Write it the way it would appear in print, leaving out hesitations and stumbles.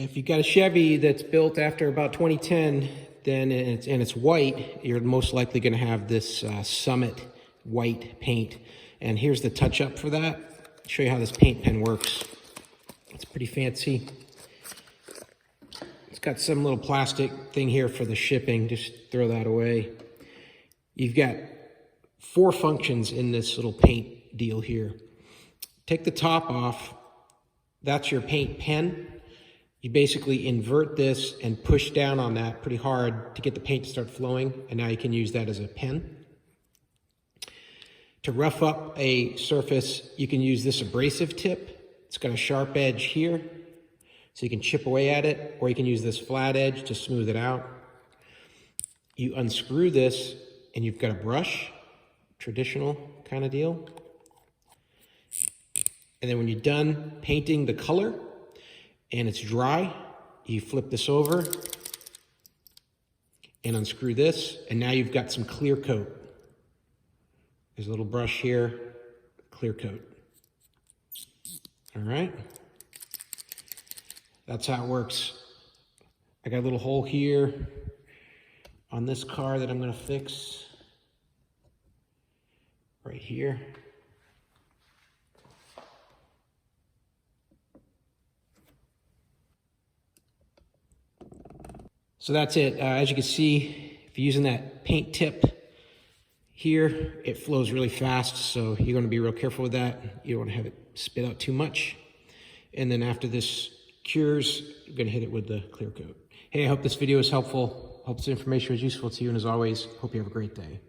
If you've got a Chevy that's built after about 2010, then it's white, you're most likely going to have this Summit white paint. And here's the touch-up for that. I'll show you how this paint pen works. It's pretty fancy. It's got some little plastic thing here for the shipping. Just throw that away. You've got 4 functions in this little paint deal here. Take the top off. That's your paint pen. You basically invert this and push down on that pretty hard to get the paint to start flowing, and now you can use that as a pen. To rough up a surface, you can use this abrasive tip. It's got a sharp edge here, so you can chip away at it, or you can use this flat edge to smooth it out. You unscrew this, and you've got a brush, traditional kind of deal. And then when you're done painting the color, and it's dry, you flip this over and unscrew this, and now you've got some clear coat. There's a little brush here, clear coat. All right, that's how it works. I got a little hole here on this car that I'm gonna fix right here. So that's it. As you can see, if you're using that paint tip here, it flows really fast, so you're going to be real careful with that. You don't want to have it spit out too much. And then after this cures, you're going to hit it with the clear coat. Hey, I hope this video was helpful. Hope this information was useful to you, and as always, hope you have a great day.